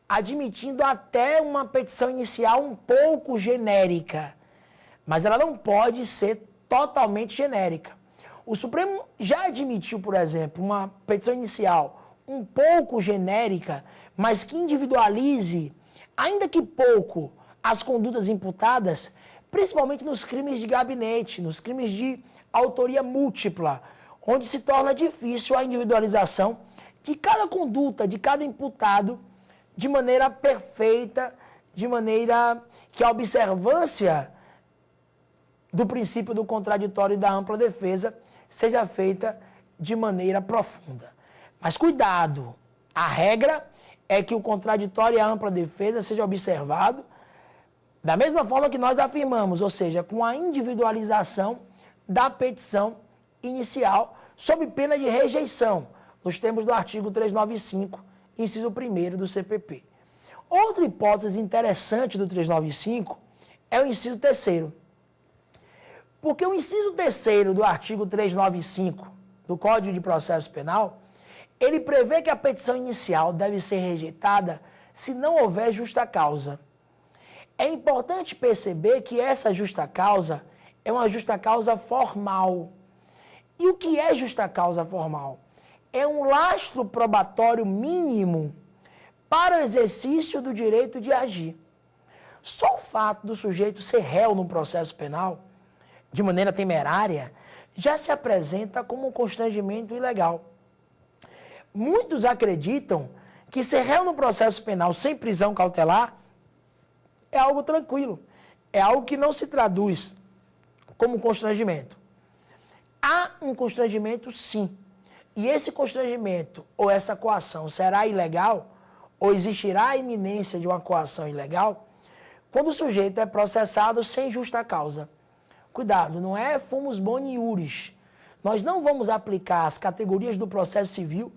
admitindo até uma petição inicial um pouco genérica, mas ela não pode ser totalmente genérica. O Supremo já admitiu, por exemplo, uma petição inicial um pouco genérica, mas que individualize, ainda que pouco, as condutas imputadas, principalmente nos crimes de gabinete, nos crimes de autoria múltipla, onde se torna difícil a individualização de cada conduta, de cada imputado, de maneira perfeita, de maneira que a observância do princípio do contraditório e da ampla defesa seja feita de maneira profunda. Mas cuidado, a regra é que o contraditório e a ampla defesa seja observado da mesma forma que nós afirmamos, ou seja, com a individualização da petição inicial, sob pena de rejeição, nos termos do artigo 395, inciso 1º do CPP. Outra hipótese interessante do 395 é o inciso 3º. Porque o inciso 3º do artigo 395 do Código de Processo Penal, ele prevê que a petição inicial deve ser rejeitada se não houver justa causa. É importante perceber que essa justa causa é uma justa causa formal. E o que é justa causa formal? É um lastro probatório mínimo para o exercício do direito de agir. Só o fato do sujeito ser réu num processo penal, de maneira temerária, já se apresenta como um constrangimento ilegal. Muitos acreditam que ser réu no processo penal sem prisão cautelar é algo tranquilo, é algo que não se traduz como constrangimento. Há um constrangimento, sim. E esse constrangimento ou essa coação será ilegal, ou existirá a iminência de uma coação ilegal, quando o sujeito é processado sem justa causa. Cuidado, não é fumus boni iuris. Nós não vamos aplicar as categorias do processo civil,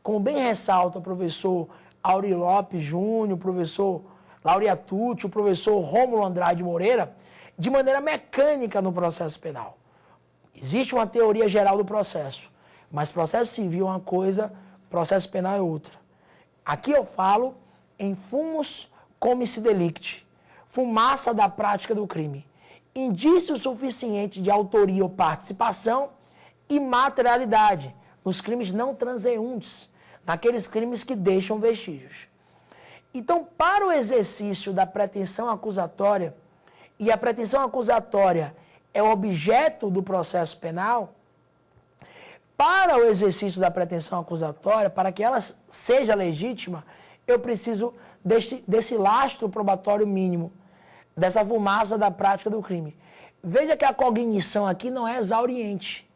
como bem ressalta o professor Auri Lopes Júnior, o professor Laurea Tucci, o professor Rômulo Andrade Moreira, de maneira mecânica no processo penal. Existe uma teoria geral do processo, mas processo civil é uma coisa, processo penal é outra. Aqui eu falo em fumus comice delicti, fumaça da prática do crime, indício suficiente de autoria ou participação e materialidade nos crimes não transeuntes, naqueles crimes que deixam vestígios. Então, para o exercício da pretensão acusatória, e a pretensão acusatória é o objeto do processo penal, para o exercício da pretensão acusatória, para que ela seja legítima, eu preciso desse lastro probatório mínimo, dessa fumaça da prática do crime. Veja que a cognição aqui não é exauriente.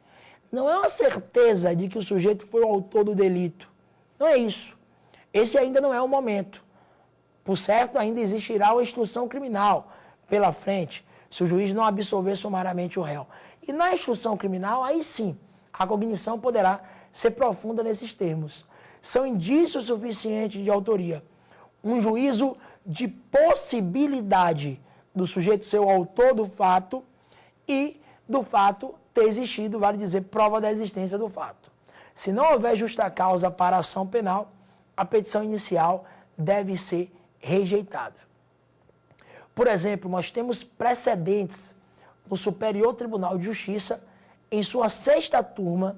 Não é uma certeza de que o sujeito foi o autor do delito. Não é isso. Esse ainda não é o momento. Por certo, ainda existirá uma instrução criminal pela frente, se o juiz não absolver sumariamente o réu. E na instrução criminal, aí sim, a cognição poderá ser profunda nesses termos. São indícios suficientes de autoria. Um juízo de possibilidade do sujeito ser o autor do fato e do fato ter existido, vale dizer, prova da existência do fato. Se não houver justa causa para a ação penal, a petição inicial deve ser rejeitada. Por exemplo, nós temos precedentes no Superior Tribunal de Justiça, em sua 6ª turma,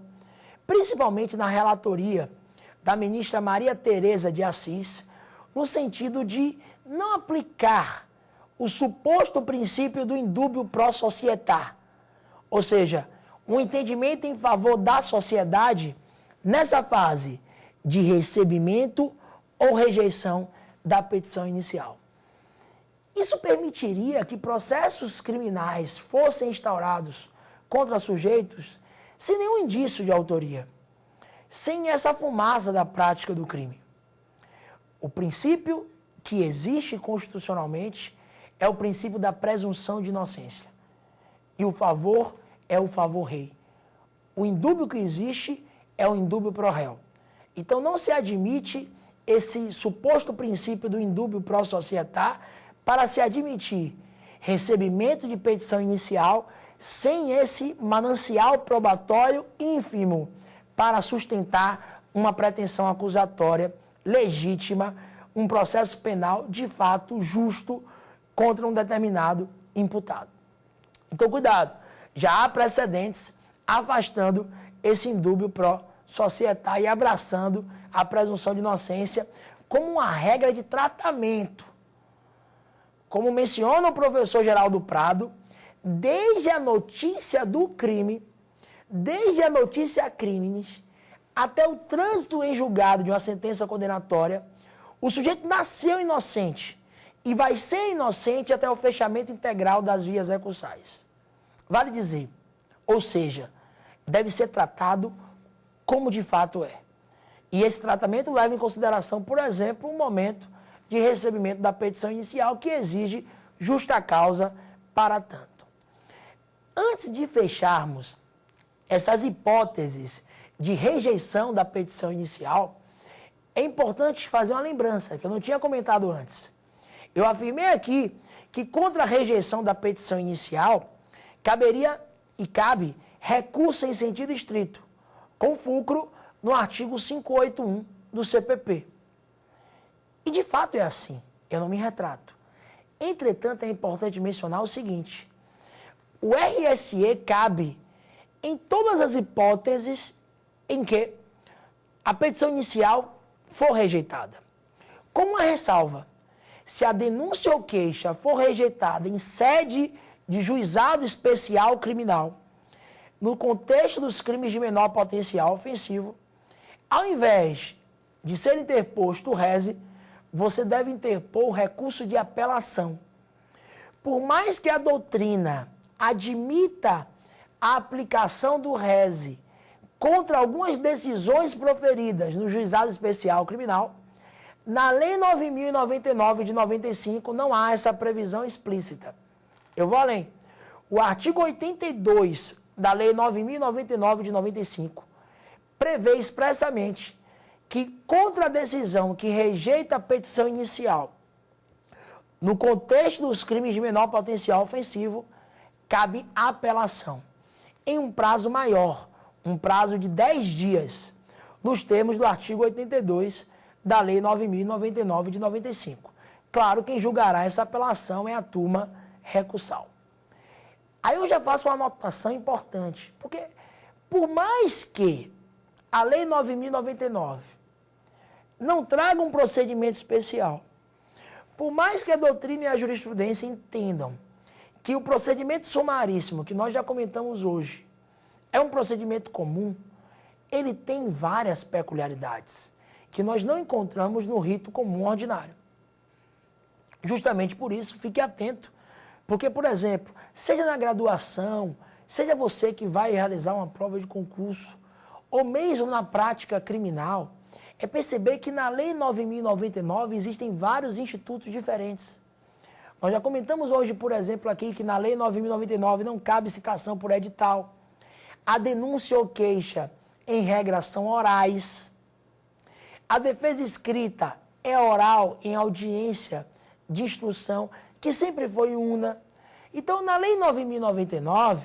principalmente na relatoria da ministra Maria Tereza de Assis, no sentido de não aplicar o suposto princípio do indúbio pro società, ou seja, um entendimento em favor da sociedade nessa fase de recebimento ou rejeição da petição inicial. Isso permitiria que processos criminais fossem instaurados contra sujeitos sem nenhum indício de autoria, sem essa fumaça da prática do crime. O princípio que existe constitucionalmente é o princípio da presunção de inocência. E o favor é o favor rei. O indúbio que existe é o indúbio pro réu. Então não se admite esse suposto princípio do indúbio pro società para se admitir recebimento de petição inicial sem esse manancial probatório ínfimo para sustentar uma pretensão acusatória legítima um processo penal de fato justo contra um determinado imputado. Então, cuidado, já há precedentes afastando esse indúbio pró societar e abraçando a presunção de inocência como uma regra de tratamento. Como menciona o professor Geraldo Prado, desde a notícia do crime, desde a notícia a crimes, até o trânsito em julgado de uma sentença condenatória, o sujeito nasceu inocente e vai ser inocente até o fechamento integral das vias recursais. Vale dizer, ou seja, deve ser tratado como de fato é. E esse tratamento leva em consideração, por exemplo, um momento de recebimento da petição inicial que exige justa causa para tanto. Antes de fecharmos essas hipóteses de rejeição da petição inicial, é importante fazer uma lembrança, que eu não tinha comentado antes. Eu afirmei aqui que contra a rejeição da petição inicial, caberia e cabe recurso em sentido estrito, com fulcro no artigo 581 do CPP. E de fato é assim, eu não me retrato. Entretanto, é importante mencionar o seguinte: o RSE cabe em todas as hipóteses em que a petição inicial for rejeitada. Com uma ressalva, se a denúncia ou queixa for rejeitada em sede de juizado especial criminal, no contexto dos crimes de menor potencial ofensivo, ao invés de ser interposto o rese, você deve interpor o recurso de apelação. Por mais que a doutrina admita a aplicação do rese contra algumas decisões proferidas no juizado especial criminal, na Lei 9.099 de 95 não há essa previsão explícita. Eu vou além. O artigo 82 da Lei 9.099 de 95 prevê expressamente que contra a decisão que rejeita a petição inicial, no contexto dos crimes de menor potencial ofensivo, cabe apelação em um prazo maior, um prazo de 10 dias, nos termos do artigo 82 da Lei 9.099 de 95. Claro, quem julgará essa apelação é a turma recursal. Aí eu já faço uma anotação importante, porque por mais que a Lei 9.099 não traga um procedimento especial, por mais que a doutrina e a jurisprudência entendam que o procedimento sumaríssimo, que nós já comentamos hoje, é um procedimento comum, ele tem várias peculiaridades que nós não encontramos no rito comum ordinário. Justamente por isso, fique atento, porque, por exemplo, seja na graduação, seja você que vai realizar uma prova de concurso, ou mesmo na prática criminal, é perceber que na Lei 9.099 existem vários institutos diferentes. Nós já comentamos hoje, por exemplo, aqui que na Lei 9.099 não cabe citação por edital. A denúncia ou queixa, em regra, são orais. A defesa escrita é oral em audiência de instrução, que sempre foi una. Então, na Lei 9.099,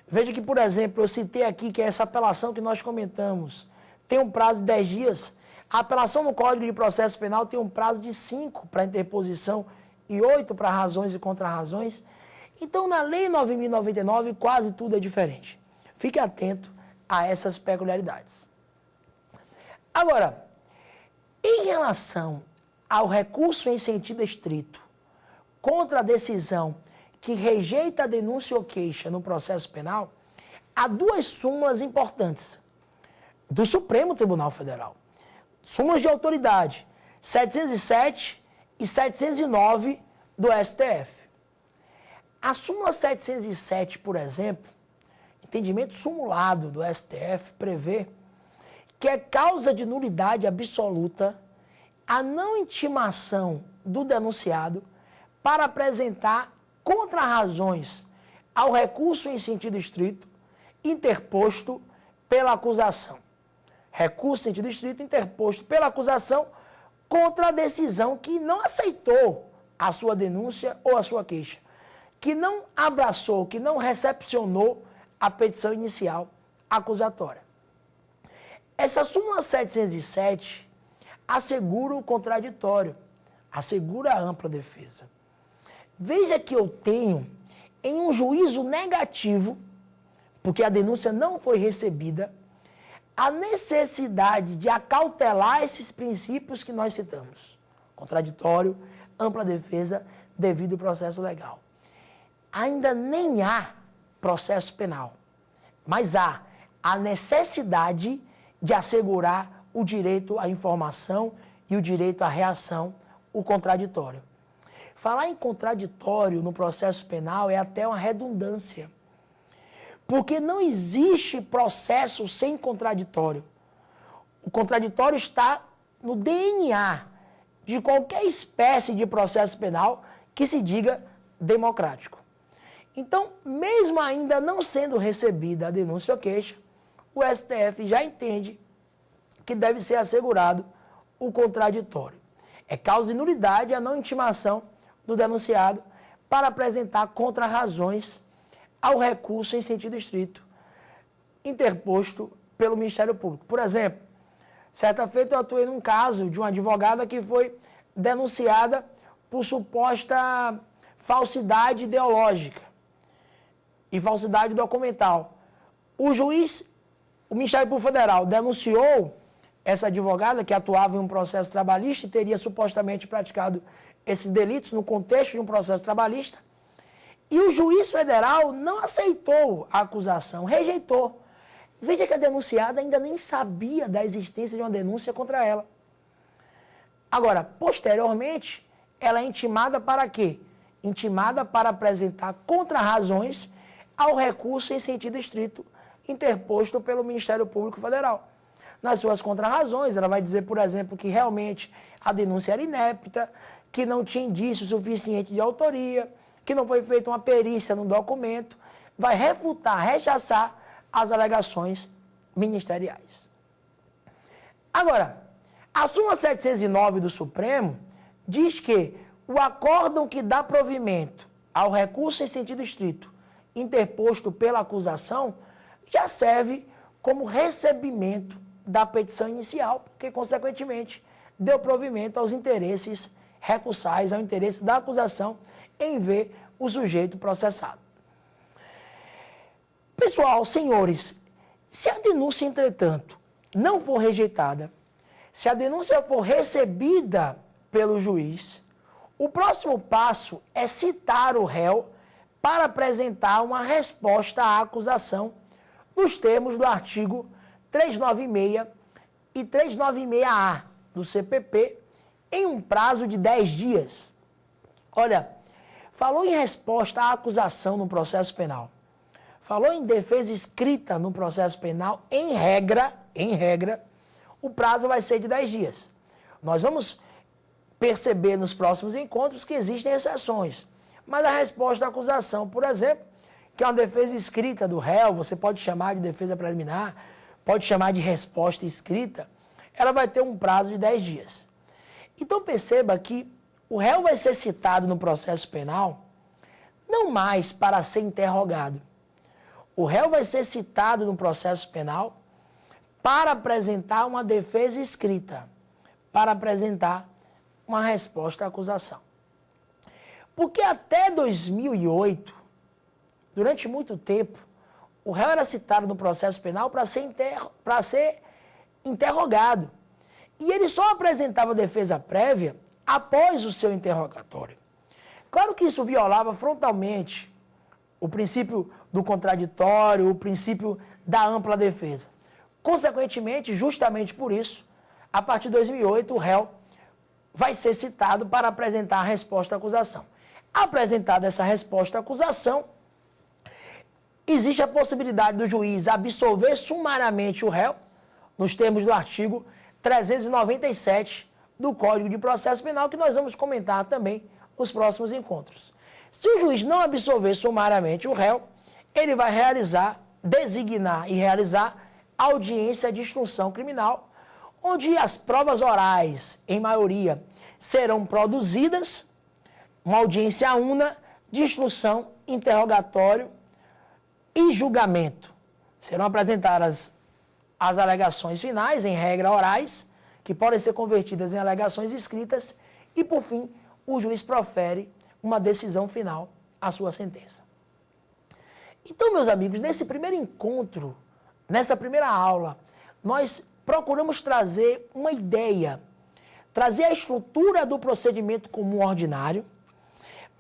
veja que, por exemplo, eu citei aqui que essa apelação que nós comentamos tem um prazo de 10 dias. A apelação no Código de Processo Penal tem um prazo de 5 para interposição e 8 para razões e contrarrazões. Então, na Lei 9.099, quase tudo é diferente. Fique atento a essas peculiaridades. Agora, em relação ao recurso em sentido estrito contra a decisão que rejeita a denúncia ou queixa no processo penal, há duas súmulas importantes do Supremo Tribunal Federal. Súmulas de autoridade, 707 e 709 do STF. A súmula 707, por exemplo, entendimento sumulado do STF, prevê que é causa de nulidade absoluta a não intimação do denunciado para apresentar contrarrazões ao recurso em sentido estrito interposto pela acusação. Recurso em sentido estrito interposto pela acusação contra a decisão que não aceitou a sua denúncia ou a sua queixa, que não abraçou, que não recepcionou a petição inicial acusatória. Essa súmula 707 assegura o contraditório, assegura a ampla defesa. Veja que eu tenho, em um juízo negativo, porque a denúncia não foi recebida, a necessidade de acautelar esses princípios que nós citamos. Contraditório, ampla defesa, devido processo legal. Ainda nem há processo penal, mas há a necessidade de assegurar o direito à informação e o direito à reação, o contraditório. Falar em contraditório no processo penal é até uma redundância, porque não existe processo sem contraditório. O contraditório está no DNA de qualquer espécie de processo penal que se diga democrático. Então, mesmo ainda não sendo recebida a denúncia ou queixa, o STF já entende que deve ser assegurado o contraditório. É causa de nulidade a não intimação do denunciado para apresentar contrarrazões ao recurso em sentido estrito, interposto pelo Ministério Público. Por exemplo, certa feita eu atuei num caso de uma advogada que foi denunciada por suposta falsidade ideológica e falsidade documental. O juiz, o Ministério Público Federal, denunciou essa advogada que atuava em um processo trabalhista e teria supostamente praticado esses delitos no contexto de um processo trabalhista. E o juiz federal não aceitou a acusação, rejeitou. Veja que a denunciada ainda nem sabia da existência de uma denúncia contra ela. Agora, posteriormente, ela é intimada para quê? Intimada para apresentar contrarrazões ao recurso em sentido estrito interposto pelo Ministério Público Federal. Nas suas contrarrazões, ela vai dizer, por exemplo, que realmente a denúncia era inépita, que não tinha indício suficiente de autoria, que não foi feita uma perícia no documento, vai refutar, rechaçar as alegações ministeriais. Agora, a súmula 709 do Supremo diz que o acórdão que dá provimento ao recurso em sentido estrito interposto pela acusação já serve como recebimento da petição inicial, porque, consequentemente, deu provimento aos interesses recursais, ao interesse da acusação em ver o sujeito processado. Pessoal, senhores, se a denúncia, entretanto, não for rejeitada, se a denúncia for recebida pelo juiz, o próximo passo é citar o réu para apresentar uma resposta à acusação nos termos do artigo 396 e 396-A do CPP em um prazo de 10 dias. Olha, falou em resposta à acusação no processo penal, falou em defesa escrita no processo penal, em regra, o prazo vai ser de 10 dias. Nós vamos perceber nos próximos encontros que existem exceções, mas a resposta à acusação, por exemplo, que é uma defesa escrita do réu, você pode chamar de defesa preliminar, pode chamar de resposta escrita, ela vai ter um prazo de 10 dias. Então perceba que o réu vai ser citado no processo penal não mais para ser interrogado. O réu vai ser citado no processo penal para apresentar uma defesa escrita, para apresentar uma resposta à acusação. Porque até 2008, durante muito tempo, o réu era citado no processo penal para ser interrogado. E ele só apresentava defesa prévia após o seu interrogatório. Claro que isso violava frontalmente o princípio do contraditório, o princípio da ampla defesa. Consequentemente, justamente por isso, a partir de 2008, o réu vai ser citado para apresentar a resposta à acusação. Apresentada essa resposta à acusação, existe a possibilidade do juiz absolver sumariamente o réu, nos termos do artigo 397 do Código de Processo Penal, que nós vamos comentar também nos próximos encontros. Se o juiz não absolver sumariamente o réu, ele vai designar e realizar audiência de instrução criminal, onde as provas orais, em maioria, serão produzidas, uma audiência una de instrução, interrogatório e julgamento. Serão apresentadas as alegações finais, em regra orais, que podem ser convertidas em alegações escritas e, por fim, o juiz profere uma decisão final à sua sentença. Então, meus amigos, nesse primeiro encontro, nessa primeira aula, nós procuramos trazer uma ideia, trazer a estrutura do procedimento comum ordinário,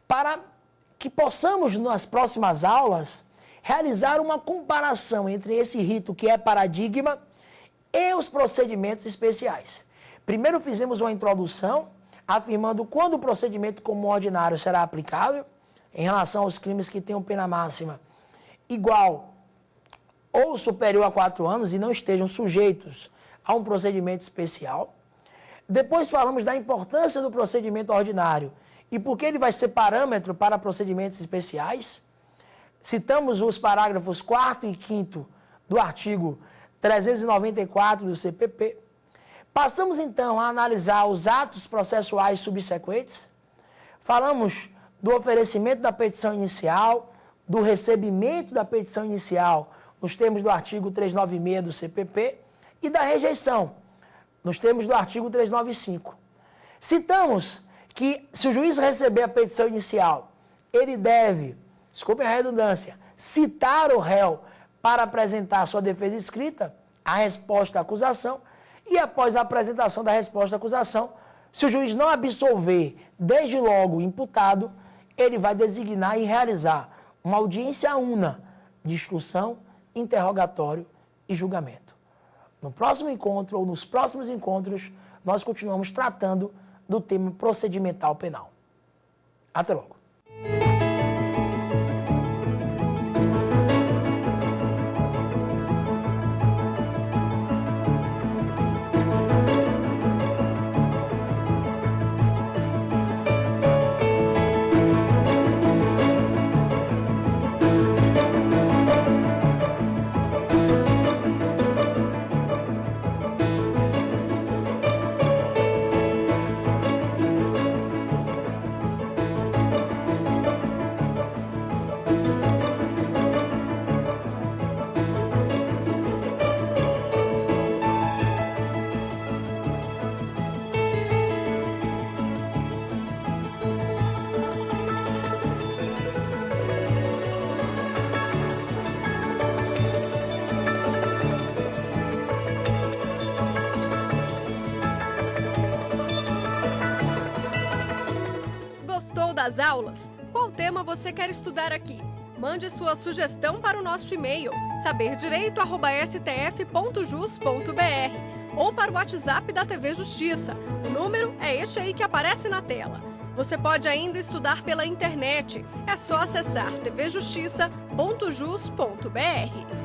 para que possamos, nas próximas aulas, realizar uma comparação entre esse rito que é paradigma e os procedimentos especiais. Primeiro fizemos uma introdução, afirmando quando o procedimento comum ordinário será aplicável, em relação aos crimes que tenham pena máxima igual ou superior a 4 anos e não estejam sujeitos a um procedimento especial. Depois falamos da importância do procedimento ordinário e por que ele vai ser parâmetro para procedimentos especiais. Citamos os parágrafos 4º e 5º do artigo 394 do CPP. Passamos então a analisar os atos processuais subsequentes. Falamos do oferecimento da petição inicial, do recebimento da petição inicial, nos termos do artigo 396 do CPP, e da rejeição, nos termos do artigo 395. Citamos que, se o juiz receber a petição inicial, ele deve, desculpem a redundância, citar o réu para apresentar sua defesa escrita, a resposta à acusação, e após a apresentação da resposta à acusação, se o juiz não absolver, desde logo o imputado, ele vai designar e realizar uma audiência una de instrução, interrogatório e julgamento. No próximo encontro ou nos próximos encontros, nós continuamos tratando do tema procedimental penal. Até logo. Gostou das aulas? Qual tema você quer estudar aqui? Mande sua sugestão para o nosso e-mail saberdireito@stf.jus.br ou para o WhatsApp da TV Justiça. O número é este aí que aparece na tela. Você pode ainda estudar pela internet. É só acessar tvjustiça.jus.br.